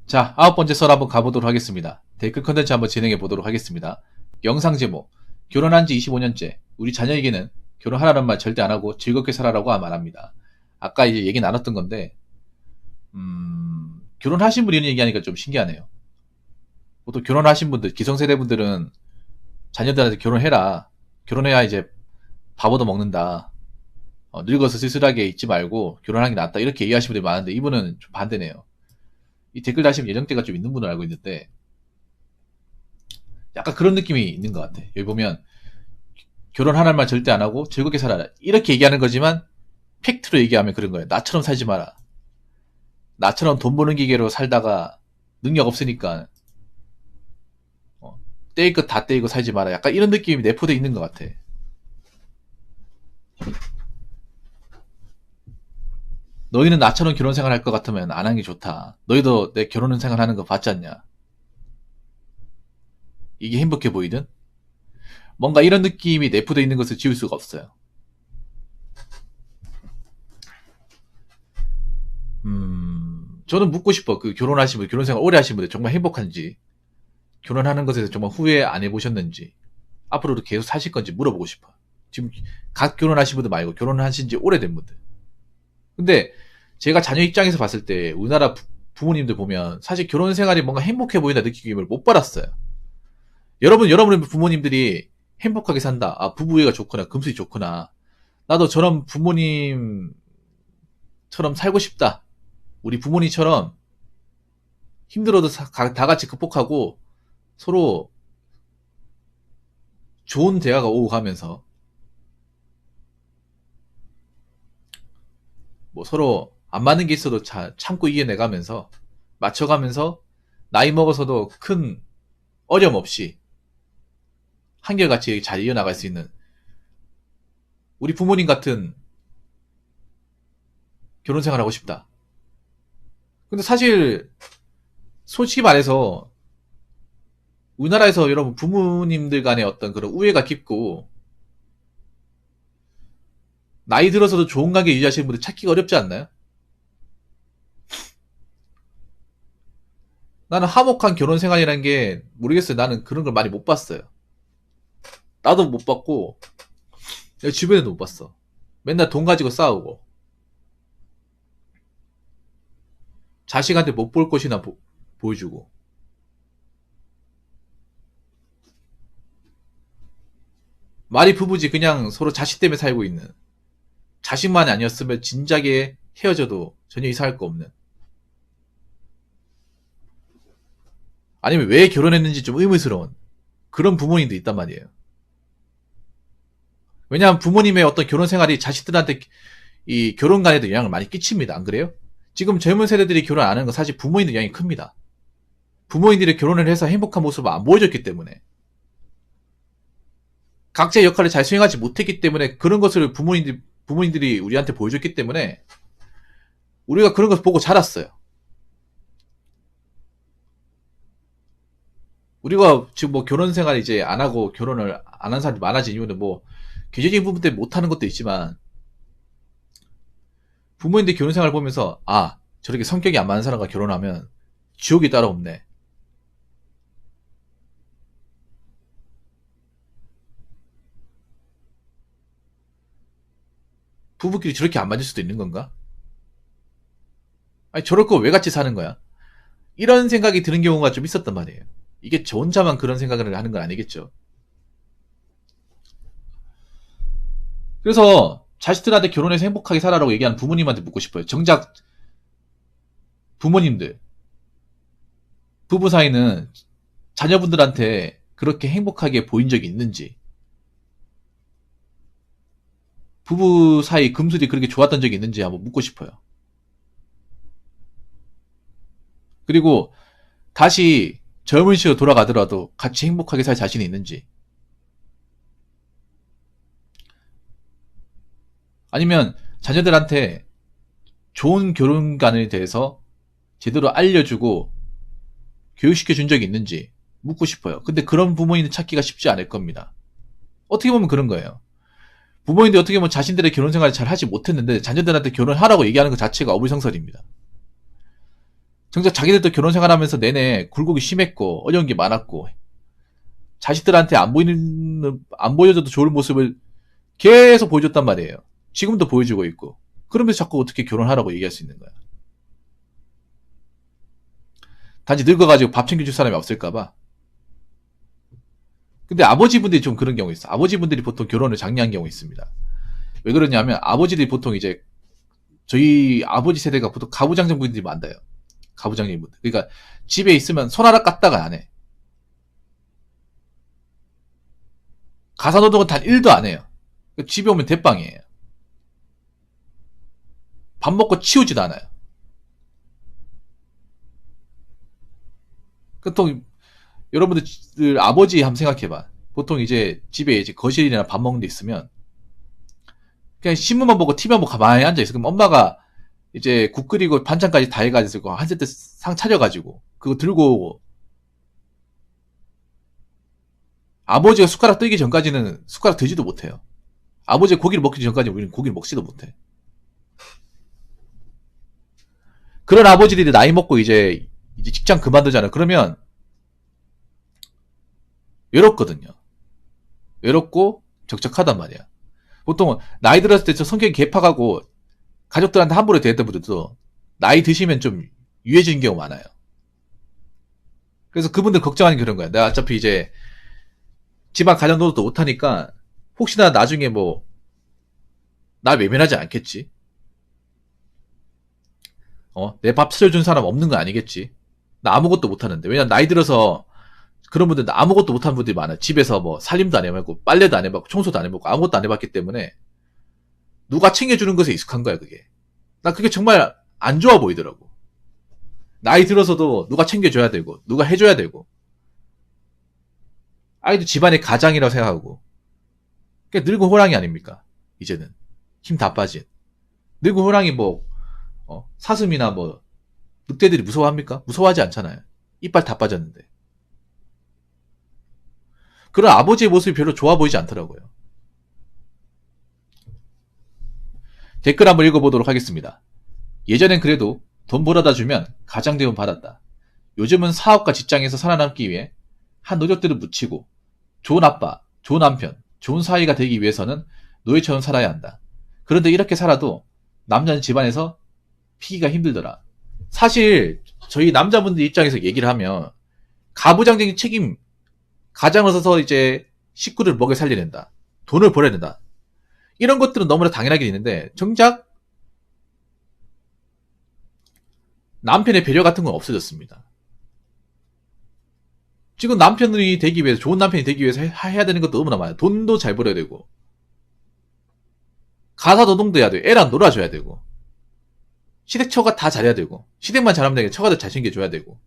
자, 9번째 썰 한번 가보도록 하겠습니다. 댓글 컨텐츠 한번 진행해 보도록 하겠습니다. 영상 제목, 결혼한 지 25년째, 우리 자녀에게는 결혼하라는 말 절대 안 하고 즐겁게 살아라고 말합니다. 아까 이제 얘기 나눴던 건데, 결혼하신 분이 이런 얘기하니까 좀 신기하네요. 보통 결혼하신 분들, 기성세대 분들은 자녀들한테 결혼해라. 결혼해야 이제 밥 얻어 먹는다. 늙어서 쓸쓸하게 있지 말고 결혼하는 게 낫다. 이렇게 얘기하시는 분들이 많은데, 이분은 좀 반대네요. 이 댓글 다시면 예정대가 좀 있는 분을 알고 있는데 약간 그런 느낌이 있는 것 같아. 여기 보면 결혼하는 말 절대 안 하고 즐겁게 살아라 이렇게 얘기하는 거지만 팩트로 얘기하면 그런 거예요. 나처럼 살지 마라. 나처럼 돈 버는 기계로 살다가 능력 없으니까 떼일 것 다 떼이고 살지 마라. 약간 이런 느낌이 내포되어 있는 것 같아. 너희는 나처럼 결혼 생활 할 것 같으면 안 하는 게 좋다. 너희도 내 결혼 생활 하는 거 봤지 않냐. 이게 행복해 보이든? 뭔가 이런 느낌이 내포되어 있는 것을 지울 수가 없어요. 저는 묻고 싶어. 그 결혼하신 분, 결혼 생활 오래 하신 분들 정말 행복한지, 결혼하는 것에 대해서 정말 후회 안 해보셨는지, 앞으로도 계속 사실 건지 물어보고 싶어. 지금 갓 결혼하신 분들 말고 결혼하신 지 오래된 분들. 근데 제가 자녀 입장에서 봤을 때 우리나라 부모님들 보면 사실 결혼 생활이 뭔가 행복해 보인다 느낌을 못 받았어요. 여러분의 부모님들이 행복하게 산다. 아, 부부애가 좋구나. 금슬이 좋구나. 나도 저런 부모님처럼 살고 싶다. 우리 부모님처럼 힘들어도 다 같이 극복하고 서로 좋은 대화가 오고 가면서 뭐 서로 안 맞는 게 있어도 참고 이겨내가면서 맞춰가면서 나이 먹어서도 큰 어려움 없이 한결같이 잘 이어나갈 수 있는 우리 부모님 같은 결혼 생활하고 싶다. 근데 사실 솔직히 말해서 우리나라에서 여러분 부모님들 간의 어떤 그런 우애가 깊고 나이 들어서도 좋은 관계 유지하시는 분들 찾기가 어렵지 않나요? 나는 화목한 결혼 생활이라는 게 모르겠어요. 나는 그런 걸 많이 못 봤어요. 나도 못 봤고 내 주변에도 못 봤어. 맨날 돈 가지고 싸우고 자식한테 못 볼 것이나 보여주고 말이 부부지 그냥 서로 자식 때문에 살고 있는 자식만 아니었으면 진작에 헤어져도 전혀 이상할 거 없는 아니면 왜 결혼했는지 좀 의문스러운 그런 부모님도 있단 말이에요. 왜냐하면 부모님의 어떤 결혼 생활이 자식들한테 이 결혼관에도 영향을 많이 끼칩니다. 안 그래요? 지금 젊은 세대들이 결혼 안 하는 건 사실 부모님들 영향이 큽니다. 부모님들이 결혼을 해서 행복한 모습을 안 보여줬기 때문에 각자의 역할을 잘 수행하지 못했기 때문에 그런 것을 부모님들이 우리한테 보여줬기 때문에 우리가 그런 것을 보고 자랐어요. 우리가 지금 뭐 결혼 생활 이제 안 하고 결혼을 안 한 사람이 많아진 이유는 뭐 경제적인 부분 때문에 못 하는 것도 있지만 부모님들 결혼 생활 보면서 아 저렇게 성격이 안 맞는 사람과 결혼하면 지옥이 따로 없네. 부부끼리 저렇게 안 맞을 수도 있는 건가? 아니 저럴 거 왜 같이 사는 거야? 이런 생각이 드는 경우가 좀 있었단 말이에요. 이게 저 혼자만 그런 생각을 하는 건 아니겠죠. 그래서 자식들한테 결혼해서 행복하게 살아라고 얘기하는 부모님한테 묻고 싶어요. 정작 부모님들 부부 사이는 자녀분들한테 그렇게 행복하게 보인 적이 있는지 부부 사이 금술이 그렇게 좋았던 적이 있는지 한번 묻고 싶어요. 그리고 다시 젊은 시로 돌아가더라도 같이 행복하게 살 자신이 있는지 아니면 자녀들한테 좋은 결혼관에 대해서 제대로 알려주고 교육시켜 준 적이 있는지 묻고 싶어요. 근데 그런 부모님을 찾기가 쉽지 않을 겁니다. 어떻게 보면 그런 거예요. 부모님들이 어떻게 보면 자신들의 결혼 생활을 잘 하지 못했는데 자녀들한테 결혼하라고 얘기하는 것 자체가 어불성설입니다. 정작 자기들도 결혼 생활하면서 내내 굴곡이 심했고 어려운 게 많았고 자식들한테 안 보여줘도 좋을 모습을 계속 보여줬단 말이에요. 지금도 보여주고 있고. 그러면서 자꾸 어떻게 결혼하라고 얘기할 수 있는 거야. 단지 늙어가지고 밥 챙겨줄 사람이 없을까봐. 근데 아버지분들이 좀 그런 경우 있어. 아버지분들이 보통 결혼을 장려한 경우 있습니다. 왜 그러냐면 아버지들이 보통 이제 저희 아버지 세대가 보통 가부장적분들이 많아요. 가부장님분들. 그러니까 집에 있으면 손 하나 깠다가 안 해. 가사노동은 단 1도 안 해요. 집에 오면 대빵이에요. 밥 먹고 치우지도 않아요. 보통 여러분들 아버지 한번 생각해봐. 보통 이제 집에 이제 거실이나 밥 먹는 데 있으면 그냥 신문만 보고 TV만 보고 가만히 앉아있어. 그럼 엄마가 이제 국 끓이고 반찬까지 다 해가지고 한 세트 상 차려가지고 그거 들고 오고 아버지가 숟가락 뜨기 전까지는 숟가락 들지도 못해요. 아버지가 고기를 먹기 전까지 우리는 고기를 먹지도 못해. 그런 아버지들이 나이 먹고 이제 직장 그만두잖아요. 그러면 외롭거든요. 외롭고 적적하단 말이야. 보통 나이 들었을 때 저 성격이 개팍하고 가족들한테 함부로 대했던 분들도 나이 드시면 좀 유해지는 경우 많아요. 그래서 그분들 걱정하는 게 그런 거야. 내가 어차피 이제 집안 가정 노릇도 못하니까 혹시나 나중에 뭐 날 외면하지 않겠지. 내 밥 차려준 사람 없는 거 아니겠지. 나 아무것도 못하는데. 왜냐면 나이 들어서 그런 분들 아무것도 못하는 분들이 많아요. 집에서 뭐 살림도 안 해봤고 빨래도 안 해봤고 청소도 안 해봤고 아무것도 안 해봤기 때문에 누가 챙겨주는 것에 익숙한 거야 그게. 나 그게 정말 안 좋아 보이더라고. 나이 들어서도 누가 챙겨줘야 되고 누가 해줘야 되고 아이도 집안의 가장이라고 생각하고 그게 늙은 호랑이 아닙니까 이제는. 힘 다 빠진 늙은 호랑이 뭐 사슴이나 뭐 늑대들이 무서워합니까? 무서워하지 않잖아요. 이빨 다 빠졌는데. 그런 아버지의 모습이 별로 좋아 보이지 않더라고요. 댓글 한번 읽어보도록 하겠습니다. 예전엔 그래도 돈 벌어다 주면 가장대우는 받았다. 요즘은 사업과 직장에서 살아남기 위해 한 노력들을 묻히고 좋은 아빠, 좋은 남편, 좋은 사위가 되기 위해서는 노예처럼 살아야 한다. 그런데 이렇게 살아도 남자는 집안에서 피기가 힘들더라. 사실 저희 남자분들 입장에서 얘기를 하면 가부장적인 책임, 가장을 써서 이제 식구를 먹여 살려야 된다. 돈을 벌어야 된다. 이런 것들은 너무나 당연하게 있는데 정작 남편의 배려 같은 건 없어졌습니다. 지금 남편이 되기 위해서 좋은 남편이 되기 위해서 해야 되는 것도 너무나 많아요. 돈도 잘 벌어야 되고 가사노동도 해야 되고 애랑 놀아줘야 되고 시댁 처가 다 잘해야 되고 시댁만 잘하면 되게 처가도 잘 챙겨줘야 되고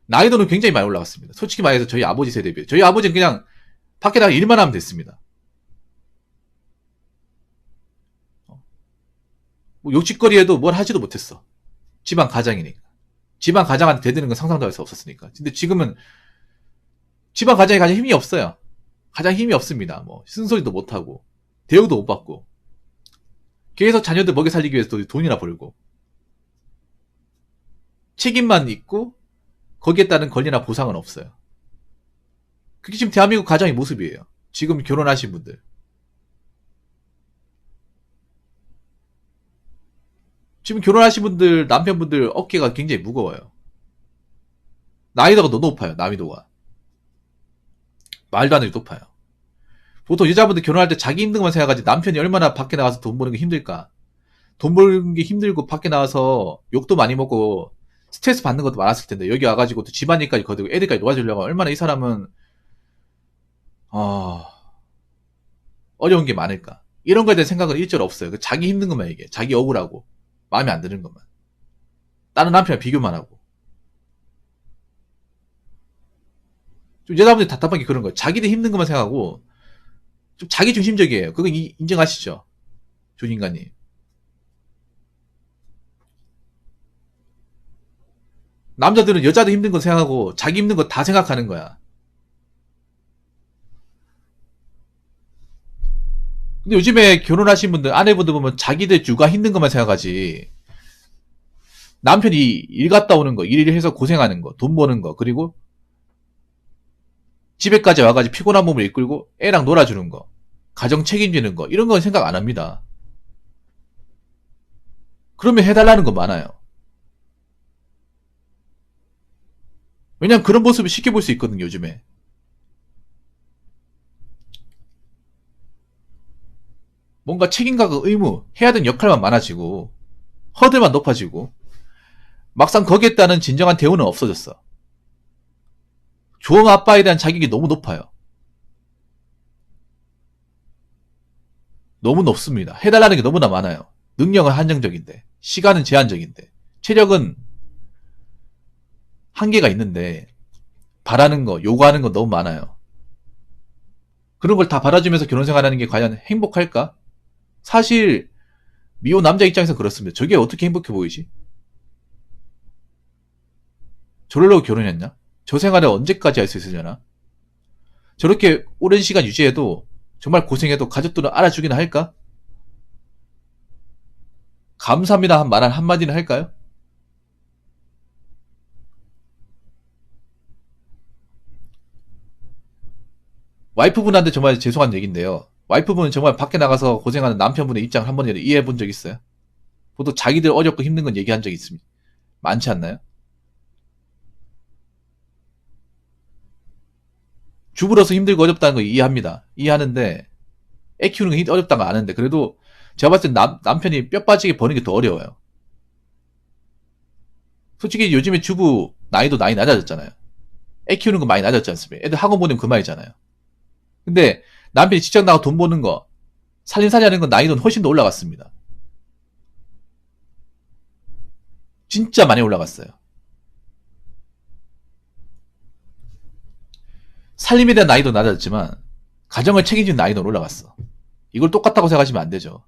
나이도는 굉장히 많이 올라갔습니다. 솔직히 말해서 저희 아버지 세대에 비해 저희 아버지는 그냥 밖에 나가 일만 하면 됐습니다. 뭐 욕짓거리에도 뭘 하지도 못했어. 집안 가장이니까. 집안 가장한테 대드는 건 상상도 할 수 없었으니까. 근데 지금은 집안 가장이 가장 힘이 없어요. 가장 힘이 없습니다. 뭐 쓴소리도 못하고 대우도 못 받고 계속 자녀들 먹여 살리기 위해서 돈이나 벌고 책임만 있고 거기에 따른 권리나 보상은 없어요. 그게 지금 대한민국 가정의 모습이에요. 지금 결혼하신 분들. 지금 결혼하신 분들, 남편분들 어깨가 굉장히 무거워요. 나이도가 너무 높아요. 나이도가. 말도 안 되게 높아요. 보통 여자분들 결혼할 때 자기 힘든 것만 생각하지 남편이 얼마나 밖에 나가서 돈 버는 게 힘들까. 돈 버는 게 힘들고 밖에 나가서 욕도 많이 먹고 스트레스 받는 것도 많았을 텐데 여기 와가지고 또 집안일까지 거두고 애들까지 도와주려고 얼마나 이 사람은 어려운 게 많을까. 이런 거에 대한 생각은 일절 없어요. 자기 힘든 것만 얘기해. 자기 억울하고 마음에 안 드는 것만. 다른 남편이랑 비교만 하고. 좀 여자분들이 답답한 게 그런 거예요. 자기들 힘든 것만 생각하고 좀 자기 중심적이에요. 그거 인정하시죠? 조인가님. 남자들은 여자들 힘든 거 생각하고 자기 힘든 거 다 생각하는 거야. 근데 요즘에 결혼하신 분들, 아내분들 보면 자기들 육아 힘든 것만 생각하지 남편이 일 갔다 오는 거, 일해서 고생하는 거, 돈 버는 거, 그리고 집에까지 와가지고 피곤한 몸을 이끌고 애랑 놀아주는 거, 가정 책임지는 거, 이런 건 생각 안 합니다. 그러면 해달라는 거 많아요. 왜냐면 그런 모습을 쉽게 볼 수 있거든요, 요즘에. 뭔가 책임과 의무, 해야 되는 역할만 많아지고, 허들만 높아지고, 막상 거기에 따른 진정한 대우는 없어졌어. 좋은 아빠에 대한 자격이 너무 높아요. 너무 높습니다. 해달라는 게 너무나 많아요. 능력은 한정적인데, 시간은 제한적인데, 체력은 한계가 있는데, 바라는 거, 요구하는 거 너무 많아요. 그런 걸 다 받아주면서 결혼 생활하는 게 과연 행복할까? 사실 미혼 남자 입장에서 그렇습니다. 저게 어떻게 행복해 보이지? 저러려고 결혼했냐? 저 생활을 언제까지 할 수 있으려나? 저렇게 오랜 시간 유지해도 정말 고생해도 가족들은 알아주기나 할까? 감사합니다 한 말 한마디는 할까요? 와이프분한테 정말 죄송한 얘기인데요. 와이프분은 정말 밖에 나가서 고생하는 남편분의 입장을 한 번이라도 이해해 본 적 있어요? 보통 자기들 어렵고 힘든 건 얘기한 적 있습니다. 많지 않나요? 주부로서 힘들고 어렵다는 거 이해합니다. 이해하는데 애 키우는 게 어렵다는 거 아는데 그래도 제가 봤을 때 남편이 뼈 빠지게 버는 게 더 어려워요. 솔직히 요즘에 주부 나이도 나이 낮아졌잖아요. 애 키우는 거 많이 낮았지 않습니까? 애들 학원 보내면 그만이잖아요. 근데 남편이 직장 나가 돈 버는 거, 살림살이 하는 건 난이도는 훨씬 더 올라갔습니다. 진짜 많이 올라갔어요. 살림에 대한 난이도 낮았지만 가정을 책임지는 난이도는 올라갔어. 이걸 똑같다고 생각하시면 안 되죠.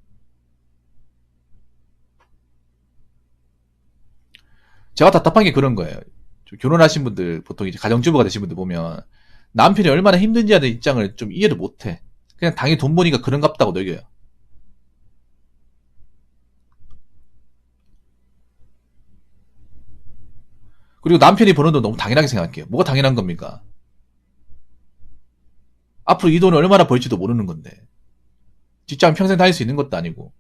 제가 답답한 게 그런 거예요. 결혼하신 분들, 보통 이제 가정주부가 되신 분들 보면 남편이 얼마나 힘든지 하는 입장을 좀 이해를 못해. 그냥 당연히 돈 버니까 그런갑다고 느껴요. 그리고 남편이 버는 돈 너무 당연하게 생각해요. 뭐가 당연한 겁니까? 앞으로 이 돈을 얼마나 벌지도 모르는 건데. 직장 평생 다닐 수 있는 것도 아니고.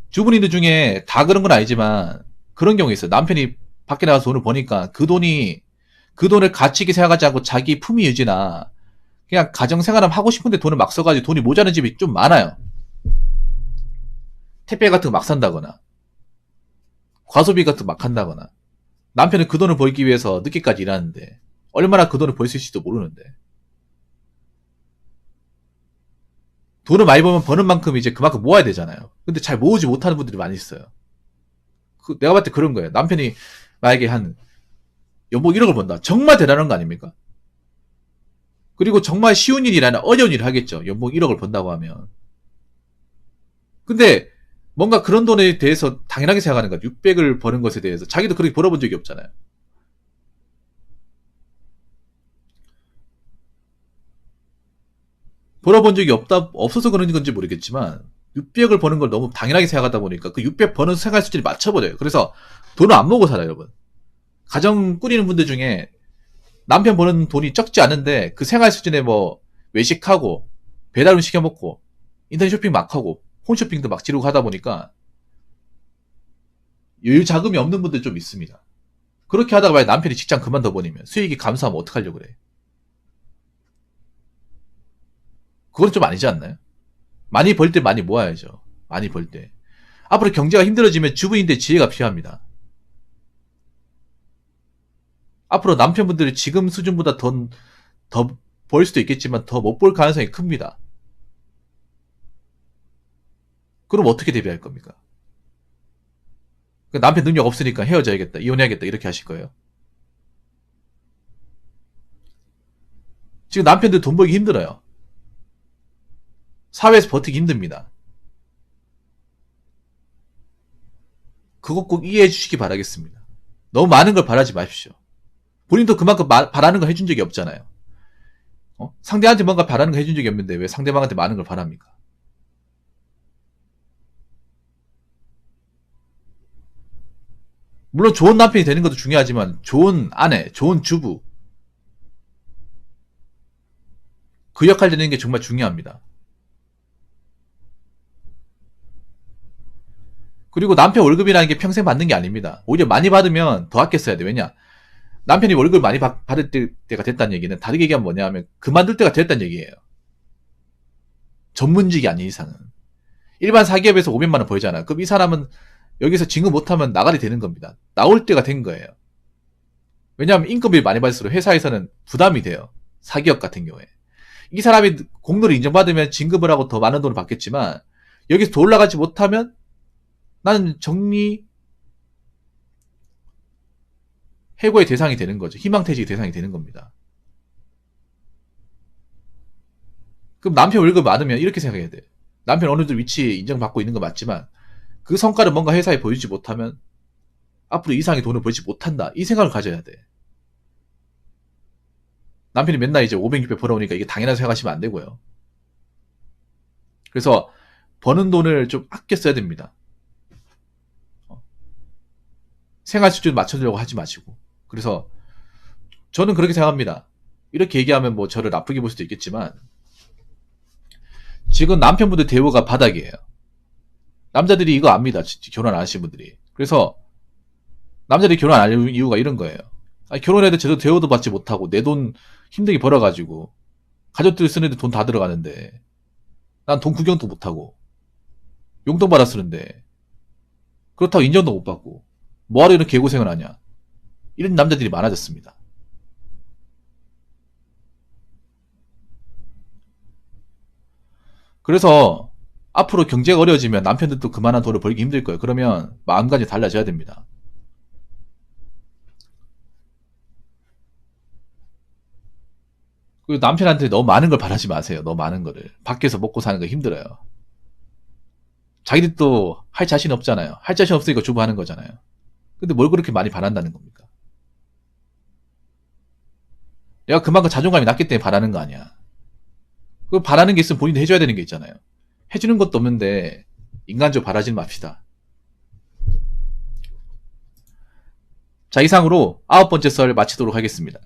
주부님들 중에 다 그런 건 아니지만 그런 경우 있어요. 남편이 밖에 나가서 돈을 버니까 그 돈을 가치 있게 생각하지 않고 자기 품위 유지나 그냥 가정생활을 하고 싶은데 돈을 막 써가지고 돈이 모자란 집이 좀 많아요. 택배 같은 거 막 산다거나 과소비 같은 거 막 한다거나 남편은 그 돈을 벌기 위해서 늦게까지 일하는데 얼마나 그 돈을 벌 수 있을지도 모르는데 돈을 많이 벌면 버는 만큼 이제 그만큼 모아야 되잖아요. 근데 잘 모으지 못하는 분들이 많이 있어요. 내가 봤을 때 그런 거예요. 남편이 만약에 한 연봉 1억을 번다. 정말 대단한 거 아닙니까? 그리고 정말 쉬운 일이 아니라 어려운 일을 하겠죠. 연봉 1억을 번다고 하면. 근데 뭔가 그런 돈에 대해서 당연하게 생각하는 거야. 600을 버는 것에 대해서. 자기도 그렇게 벌어본 적이 없잖아요. 벌어본 적이 없어서 그런 건지 모르겠지만, 600을 버는 걸 너무 당연하게 생각하다 보니까 그 600 버는 생활 수준이 맞춰버려요. 그래서 돈을 안 먹고 살아요, 여러분. 가정 꾸리는 분들 중에 남편 버는 돈이 적지 않은데 그 생활 수준에 뭐 외식하고 배달 음식 시켜 먹고 인터넷 쇼핑 막 하고 홈쇼핑도 막 지르고 하다 보니까 여유 자금이 없는 분들 좀 있습니다. 그렇게 하다가 만약 남편이 직장 그만둬 버리면 수익이 감소하면 어떡하려고 그래. 그건 좀 아니지 않나요? 많이 벌 때 많이 모아야죠. 많이 벌 때. 앞으로 경제가 힘들어지면 주부인데 지혜가 필요합니다. 앞으로 남편분들이 지금 수준보다 더 벌 수도 있겠지만 더 못 벌 가능성이 큽니다. 그럼 어떻게 대비할 겁니까? 남편 능력 없으니까 헤어져야겠다, 이혼해야겠다 이렇게 하실 거예요? 지금 남편들 돈 벌기 힘들어요. 사회에서 버티기 힘듭니다. 그거 꼭 이해해 주시기 바라겠습니다. 너무 많은 걸 바라지 마십시오. 본인도 그만큼 바라는 걸 해준 적이 없잖아요. 상대한테 뭔가 바라는 걸 해준 적이 없는데 왜 상대방한테 많은 걸 바랍니까? 물론 좋은 남편이 되는 것도 중요하지만 좋은 아내, 좋은 주부 그 역할 되는 게 정말 중요합니다. 그리고 남편 월급이라는 게 평생 받는 게 아닙니다. 오히려 많이 받으면 더 아껴 써야 돼. 왜냐? 남편이 월급을 많이 받을 때가 됐다는 얘기는 다르게 얘기하면 뭐냐면 그만둘 때가 됐다는 얘기예요. 전문직이 아닌 이상은. 일반 사기업에서 500만 원 벌잖아. 그럼 이 사람은 여기서 진급 못하면 나가리 되는 겁니다. 나올 때가 된 거예요. 왜냐하면 인건비를 많이 받을수록 회사에서는 부담이 돼요. 사기업 같은 경우에. 이 사람이 공로를 인정받으면 진급을 하고 더 많은 돈을 받겠지만 여기서 더 올라가지 못하면 나는 정리 해고의 대상이 되는 거죠. 희망퇴직의 대상이 되는 겁니다. 그럼 남편 월급 많으면 이렇게 생각해야 돼. 남편 어느 정도 위치에 인정받고 있는 거 맞지만 그 성과를 뭔가 회사에 보여주지 못하면 앞으로 이상의 돈을 벌지 못한다. 이 생각을 가져야 돼. 남편이 맨날 이제 500, 600 벌어오니까 이게 당연하다고 생각하시면 안 되고요. 그래서 버는 돈을 좀 아껴 써야 됩니다. 생활 수준 맞춰주려고 하지 마시고. 그래서 저는 그렇게 생각합니다. 이렇게 얘기하면 뭐 저를 나쁘게 볼 수도 있겠지만 지금 남편분들 대우가 바닥이에요. 남자들이 이거 압니다. 결혼 안 하신 분들이. 그래서 남자들이 결혼 안 하는 이유가 이런 거예요. 아니, 결혼해도 제대로 대우도 받지 못하고 내 돈 힘들게 벌어가지고 가족들 쓰는데 돈 다 들어가는데 난 돈 구경도 못하고 용돈 받아 쓰는데 그렇다고 인정도 못 받고 뭐하러 이런 개고생을 하냐. 이런 남자들이 많아졌습니다. 그래서 앞으로 경제가 어려워지면 남편들도 그만한 돈을 벌기 힘들 거예요. 그러면 마음가짐이 달라져야 됩니다. 그리고 남편한테 너무 많은 걸 바라지 마세요. 너무 많은 거를. 밖에서 먹고 사는 거 힘들어요. 자기들도 할 자신 없잖아요. 할 자신 없으니까 주부하는 거잖아요. 근데 뭘 그렇게 많이 바란다는 겁니까? 내가 그만큼 자존감이 낮기 때문에 바라는 거 아니야. 그 바라는 게 있으면 본인도 해줘야 되는 게 있잖아요. 해주는 것도 없는데 인간적으로 바라지 맙시다. 자, 이상으로 9번째 썰 마치도록 하겠습니다.